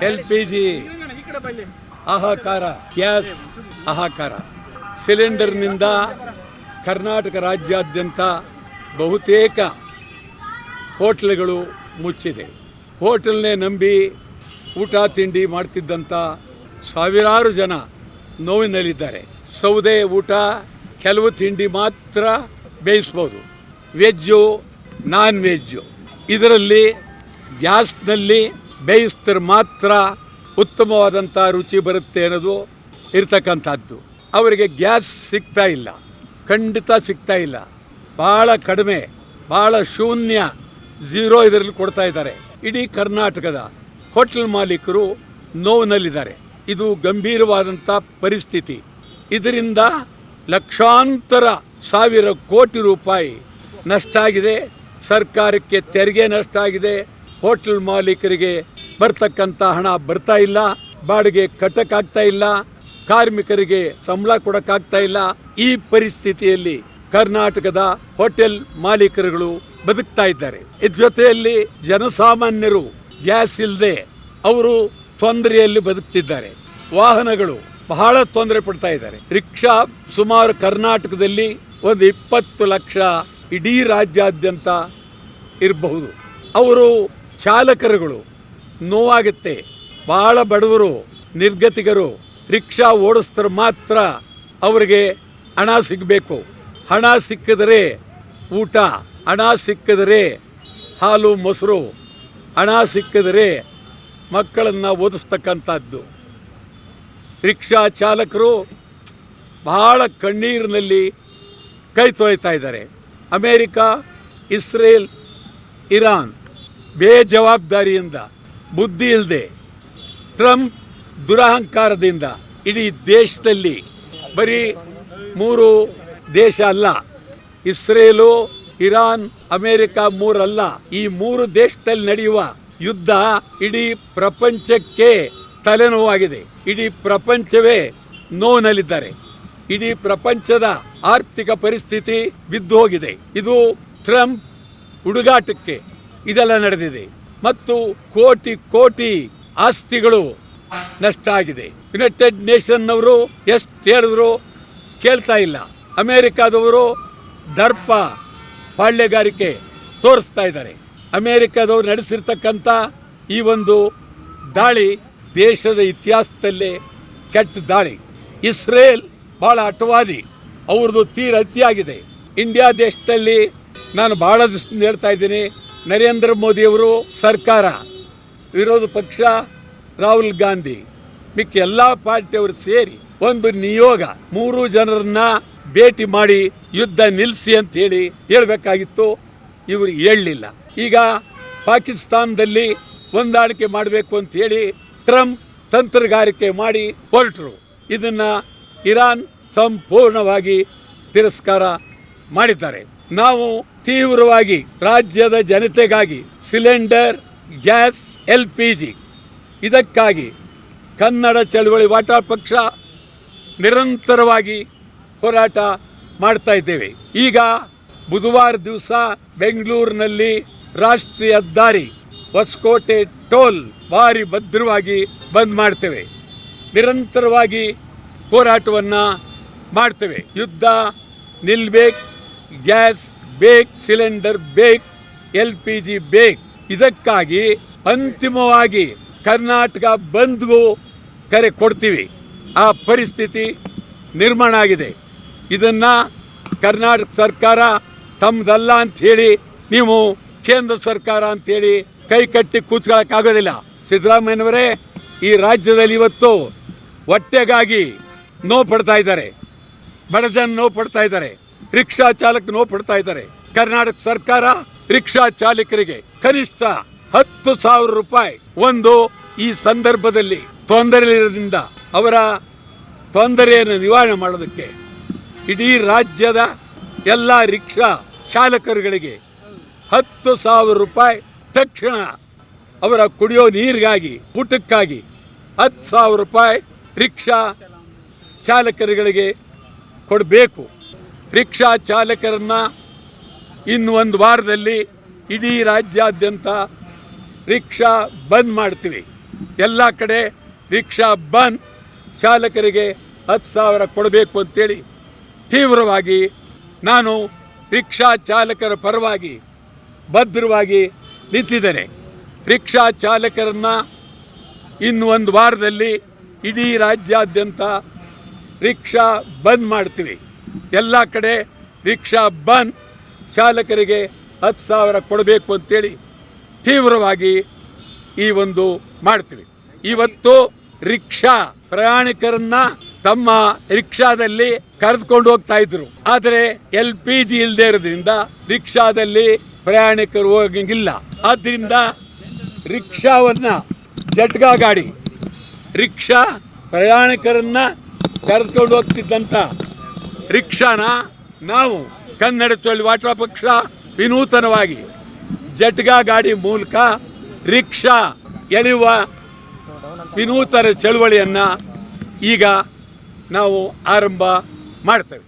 LPG ಹಾಹಾಕಾರ, gas ಹಾಹಾಕಾರ. ಸಿಲಿಂಡರ್ನಿಂದ ಕರ್ನಾಟಕ ರಾಜ್ಯಾದ್ಯಂತ ಬಹುತೇಕ ಹೋಟ್ಲ್ಗಳು ಮುಚ್ಚಿದೆ. ಹೋಟೆಲ್ನೇ ನಂಬಿ ಊಟ ತಿಂಡಿ ಮಾಡ್ತಿದ್ದಂಥ ಸಾವಿರಾರು ಜನ ನೋವಿನಲ್ಲಿದ್ದಾರೆ. ಸೌದೆ ಊಟ, ಕೆಲವು ತಿಂಡಿ ಮಾತ್ರ ಬೇಯಿಸ್ಬೋದು, ವೆಜ್ಜು, ನಾನ್ ವೆಜ್ಜು. ಇದರಲ್ಲಿ ಗ್ಯಾಸ್ನಲ್ಲಿ ಬೇಯಿಸಿದ್ರೆ ಮಾತ್ರ ಉತ್ತಮವಾದಂಥ ರುಚಿ ಬರುತ್ತೆ ಅನ್ನೋದು ಇರ್ತಕ್ಕಂಥದ್ದು. ಅವರಿಗೆ ಗ್ಯಾಸ್ ಸಿಗ್ತಾ ಇಲ್ಲ, ಖಂಡಿತ ಸಿಗ್ತಾ ಇಲ್ಲ. ಭಾಳ ಕಡಿಮೆ, ಭಾಳ ಶೂನ್ಯ, ಝೀರೋ ಇದರಲ್ಲಿ ಕೊಡ್ತಾ ಇದ್ದಾರೆ. ಇಡೀ ಕರ್ನಾಟಕದ ಹೋಟೆಲ್ ಮಾಲೀಕರು ನೋವಿನಲ್ಲಿದ್ದಾರೆ. ಇದು ಗಂಭೀರವಾದಂಥ ಪರಿಸ್ಥಿತಿ. ಇದರಿಂದ ಲಕ್ಷಾಂತರ ಸಾವಿರ ಕೋಟಿ ರೂಪಾಯಿ ನಷ್ಟ ಆಗಿದೆ. ಸರ್ಕಾರಕ್ಕೆ ತೆರಿಗೆ ನಷ್ಟ ಆಗಿದೆ. ಹೋಟೆಲ್ ಮಾಲೀಕರಿಗೆ ಬರ್ತಕ್ಕಂಥ ಹಣ ಬರ್ತಾ ಇಲ್ಲ, ಬಾಡಿಗೆ ಕಟ್ಟಕ್ಕಾಗ್ತಾ ಇಲ್ಲ, ಕಾರ್ಮಿಕರಿಗೆ ಸಂಬಳ ಕೊಡಕ್ಕಾಗ್ತಾ ಇಲ್ಲ. ಈ ಪರಿಸ್ಥಿತಿಯಲ್ಲಿ ಕರ್ನಾಟಕದ ಹೋಟೆಲ್ ಮಾಲೀಕರುಗಳು ಬದುಕ್ತಾ ಇದ್ದಾರೆ. ಇದ್ರ ಜೊತೆಯಲ್ಲಿ ಜನಸಾಮಾನ್ಯರು ಗ್ಯಾಸ್ ಇಲ್ಲದೆ ಅವರು ತೊಂದರೆಯಲ್ಲಿ ಬದುಕ್ತಿದ್ದಾರೆ. ವಾಹನಗಳು ಬಹಳ ತೊಂದರೆ ಪಡ್ತಾ ಇದ್ದಾರೆ. ರಿಕ್ಷಾ ಸುಮಾರು ಕರ್ನಾಟಕದಲ್ಲಿ ಒಂದು 20 ಲಕ್ಷ ಇಡೀ ರಾಜ್ಯಾದ್ಯಂತ ಇರಬಹುದು. ಅವರು ಚಾಲಕರುಗಳು ನೋವಾಗುತ್ತೆ. ಬಹಳ ಬಡವರು, ನಿರ್ಗತಿಕರು ರಿಕ್ಷಾ ಓಡಿಸಿದ್ರೆ ಮಾತ್ರ ಅವರಿಗೆ ಹಣ ಸಿಗಬೇಕು. ಹಣ ಸಿಕ್ಕಿದರೆ ಊಟ, ಹಣ ಸಿಕ್ಕಿದರೆ ಹಾಲು ಮೊಸರು, ಹಣ ಸಿಕ್ಕಿದರೆ ಮಕ್ಕಳನ್ನು ಓದಿಸ್ತಕ್ಕಂಥದ್ದು. ರಿಕ್ಷಾ ಚಾಲಕರು ಬಹಳ ಕಣ್ಣೀರಿನಲ್ಲಿ ಕೈ ತೊಳಿತಾ ಇದ್ದಾರೆ. ಅಮೇರಿಕ, ಇಸ್ರೇಲ್, ಇರಾನ್ ಬೇಜವಾಬ್ದಾರಿಯಿಂದ, ಬುದ್ಧಿ ಇಲ್ಲದೆ, ಟ್ರಂಪ್ ದುರಹಂಕಾರದಿಂದ ಇಡೀ ದೇಶದಲ್ಲಿ ಬರೀ 3 ದೇಶ ಅಲ್ಲ, ಇಸ್ರೇಲು, ಇರಾನ್, ಅಮೇರಿಕ 3 ಅಲ್ಲ, ಈ 3 ದೇಶದಲ್ಲಿ ನಡೆಯುವ ಯುದ್ಧ ಇಡೀ ಪ್ರಪಂಚಕ್ಕೆ ತಲೆನೋವಾಗಿದೆ. ಇಡೀ ಪ್ರಪಂಚವೇ ನೋವಿನಲ್ಲಿದ್ದಾರೆ. ಇಡೀ ಪ್ರಪಂಚದ ಆರ್ಥಿಕ ಪರಿಸ್ಥಿತಿ ಬಿದ್ದು ಹೋಗಿದೆ. ಇದು ಟ್ರಂಪ್ ಹುಡುಗಾಟಕ್ಕೆ ಇದೆಲ್ಲ ನಡೆದಿದೆ. ಮತ್ತು ಕೋಟಿ ಕೋಟಿ ಆಸ್ತಿಗಳು ನಷ್ಟ ಆಗಿದೆ. ಯುನೈಟೆಡ್ ನೇಷನ್ ಅವರು ಎಷ್ಟು ಹೇಳಿದ್ರು ಕೇಳ್ತಾ ಇಲ್ಲ. ಅಮೇರಿಕಾದವರು ದರ್ಪ ಪಾಳ್ಯಗಾರಿಕೆ ತೋರಿಸ್ತಾ ಇದ್ದಾರೆ. ಅಮೇರಿಕಾದವರು ನಡೆಸಿರ್ತಕ್ಕಂಥ ಈ ಒಂದು ದಾಳಿ ದೇಶದ ಇತಿಹಾಸದಲ್ಲೇ ಕೆಟ್ಟ ದಾಳಿ. ಇಸ್ರೇಲ್ ಭಾಳ ಅಟವಾದಿ, ಅವ್ರದ್ದು ತೀರ ಅತಿಯಾಗಿದೆ. ಇಂಡಿಯಾ ದೇಶದಲ್ಲಿ ನಾನು ಭಾಳ ದಿವಸದಿಂದ ಹೇಳ್ತಾ ಇದ್ದೀನಿ, ನರೇಂದ್ರ ಮೋದಿಯವರು ಸರ್ಕಾರ, ವಿರೋಧ ಪಕ್ಷ ರಾಹುಲ್ ಗಾಂಧಿ, ಮಿಕ್ಕ ಎಲ್ಲ ಪಾರ್ಟಿಯವರು ಸೇರಿ ಒಂದು ನಿಯೋಗ 3 ಜನರನ್ನ ಭೇಟಿ ಮಾಡಿ ಯುದ್ಧ ನಿಲ್ಲಿಸಿ ಅಂತ ಹೇಳಿ ಹೇಳಬೇಕಾಗಿತ್ತು. ಇವರು ಹೇಳಲಿಲ್ಲ. ಈಗ ಪಾಕಿಸ್ತಾನದಲ್ಲಿ ಹೊಂದಾಣಿಕೆ ಮಾಡಬೇಕು ಅಂತ ಹೇಳಿ ಟ್ರಂಪ್ ತಂತ್ರಗಾರಿಕೆ ಮಾಡಿ ಹೊರಟರು. ಇದನ್ನ ಇರಾನ್ ಸಂಪೂರ್ಣವಾಗಿ ತಿರಸ್ಕಾರ ಮಾಡಿದ್ದಾರೆ. ನಾವು ತೀವ್ರವಾಗಿ ರಾಜ್ಯದ ಜನತೆಗಾಗಿ ಸಿಲಿಂಡರ್, ಗ್ಯಾಸ್, LPG ಇದಕ್ಕಾಗಿ ಕನ್ನಡ ಚಳವಳಿ ವಾಟ ಪಕ್ಷ ನಿರಂತರವಾಗಿ ಹೋರಾಟ ಮಾಡ್ತಾ ಇದ್ದೇವೆ. ಈಗ ಬುಧವಾರ ದಿವಸ ಬೆಂಗಳೂರಿನಲ್ಲಿ ರಾಷ್ಟ್ರೀಯ ಹೆದ್ದಾರಿ ಹೊಸಕೋಟೆ ಟೋಲ್ ಭಾರಿ ಭದ್ರವಾಗಿ ಬಂದ್ ಮಾಡ್ತೇವೆ. ನಿರಂತರವಾಗಿ ಹೋರಾಟವನ್ನು ಮಾಡ್ತೇವೆ. ಯುದ್ಧ ನಿಲ್ಬೇಕು, ಗ್ಯಾಸ್ ಬೇಕು, ಸಿಲಿಂಡರ್ ಬೇಕು, LPG ಬೇಕು. ಇದಕ್ಕಾಗಿ ಅಂತಿಮವಾಗಿ ಕರ್ನಾಟಕ ಬಂದ್ಗೂ ಕರೆ ಕೊಡ್ತೀವಿ. ಆ ಪರಿಸ್ಥಿತಿ ನಿರ್ಮಾಣ ಆಗಿದೆ. ಇದನ್ನು ಕರ್ನಾಟಕ ಸರ್ಕಾರ ತಮ್ಮದಲ್ಲ ಅಂಥೇಳಿ ನೀವು ಕೇಂದ್ರ ಸರ್ಕಾರ ಅಂಥೇಳಿ ಕೈ ಕಟ್ಟಿ ಕೂತ್ಕೊಳ್ಳೋಕ್ಕಾಗೋದಿಲ್ಲ. ಸಿದ್ದರಾಮಯ್ಯನವರೇ ಈ ರಾಜ್ಯದಲ್ಲಿ ಇವತ್ತು ಹೊಟ್ಟೆಗಾಗಿ ನೋವು ಪಡ್ತಾ ಇದ್ದಾರೆ, ಬಡ ಜನ ನೋವು ಪಡ್ತಾ ಇದ್ದಾರೆ, ರಿಕ್ಷಾ ಚಾಲಕ ನೋವು ಪಡ್ತಾ ಇದ್ದಾರೆ. ಕರ್ನಾಟಕ ಸರ್ಕಾರ ರಿಕ್ಷಾ ಚಾಲಕರಿಗೆ ಕನಿಷ್ಠ 10,000 ರೂಪಾಯಿ ಒಂದು ಈ ಸಂದರ್ಭದಲ್ಲಿ ತೊಂದರೆಯಿಂದ ಅವರ ತೊಂದರೆಯನ್ನು ನಿವಾರಣೆ ಮಾಡೋದಕ್ಕೆ ಇಡೀ ರಾಜ್ಯದ ಎಲ್ಲ ರಿಕ್ಷಾ ಚಾಲಕರುಗಳಿಗೆ 10,000 ರೂಪಾಯಿ ತಕ್ಷಣ ಅವರ ಕುಡಿಯೋ ನೀರಿಗಾಗಿ, ಊಟಕ್ಕಾಗಿ 10,000 ರೂಪಾಯಿ ರಿಕ್ಷಾ ಚಾಲಕರುಗಳಿಗೆ ಕೊಡಬೇಕು. ರಿಕ್ಷಾ ಚಾಲಕರನ್ನ ಇನ್ನು 1 ವಾರದಲ್ಲಿ ಇಡೀ ರಾಜ್ಯಾದ್ಯಂತ ರಿಕ್ಷಾ ಬಂದ್ ಮಾಡ್ತೀವಿ. ಎಲ್ಲ ಕಡೆ ರಿಕ್ಷಾ ಬಂದ್, ಚಾಲಕರಿಗೆ 10,000 ಕೊಡಬೇಕು ಅಂತೇಳಿ ತೀವ್ರವಾಗಿ ನಾನು ರಿಕ್ಷಾ ಚಾಲಕರ ಪರವಾಗಿ ಭದ್ರವಾಗಿ ನಿಂತಿದ್ದೇನೆ. ರಿಕ್ಷಾ ಚಾಲಕರನ್ನು ಇನ್ನು ಒಂದು ವಾರದಲ್ಲಿ ಇಡೀ ರಾಜ್ಯಾದ್ಯಂತ ರಿಕ್ಷಾ ಬಂದ್ ಮಾಡ್ತೀವಿ. ಎಲ್ಲ ಕಡೆ ರಿಕ್ಷಾ ಬಂದ್, ಚಾಲಕರಿಗೆ 10,000 ಕೊಡಬೇಕು ಅಂತೇಳಿ ತೀವ್ರವಾಗಿ ಈ ಒಂದು ಮಾಡ್ತೀವಿ. ಇವತ್ತು ರಿಕ್ಷಾ ಪ್ರಯಾಣಿಕರನ್ನ ತಮ್ಮ ರಿಕ್ಷಾದಲ್ಲಿ ಕರೆದುಕೊಂಡು ಹೋಗ್ತಾ ಇದ್ರು. ಆದರೆ LPG ಇಲ್ಲದೆ ಇರೋದ್ರಿಂದ ರಿಕ್ಷಾದಲ್ಲಿ ಪ್ರಯಾಣಿಕರು ಹೋಗಂಗಿಲ್ಲ. ಆದ್ದರಿಂದ ರಿಕ್ಷಾವನ್ನ ಜಟ್ಗಾ ಗಾಡಿ ರಿಕ್ಷಾ ಪ್ರಯಾಣಿಕರನ್ನ ಕರೆದುಕೊಂಡು ಹೋಗ್ತಿದ್ದಂಥ ರಿಕ್ಷಾನ ನಾವು ಕನ್ನಡ ಚಳವಳಿ ವಾಟಾ ಪಕ್ಷ ವಿನೂತನವಾಗಿ ಜಟ್ಗಾ ಗಾಡಿ ಮೂಲಕ ರಿಕ್ಷಾ ಎಳೆಯುವ ವಿನೂತನ ಚಳವಳಿಯನ್ನು ಈಗ ನಾವು ಆರಂಭ ಮಾಡ್ತೇವೆ.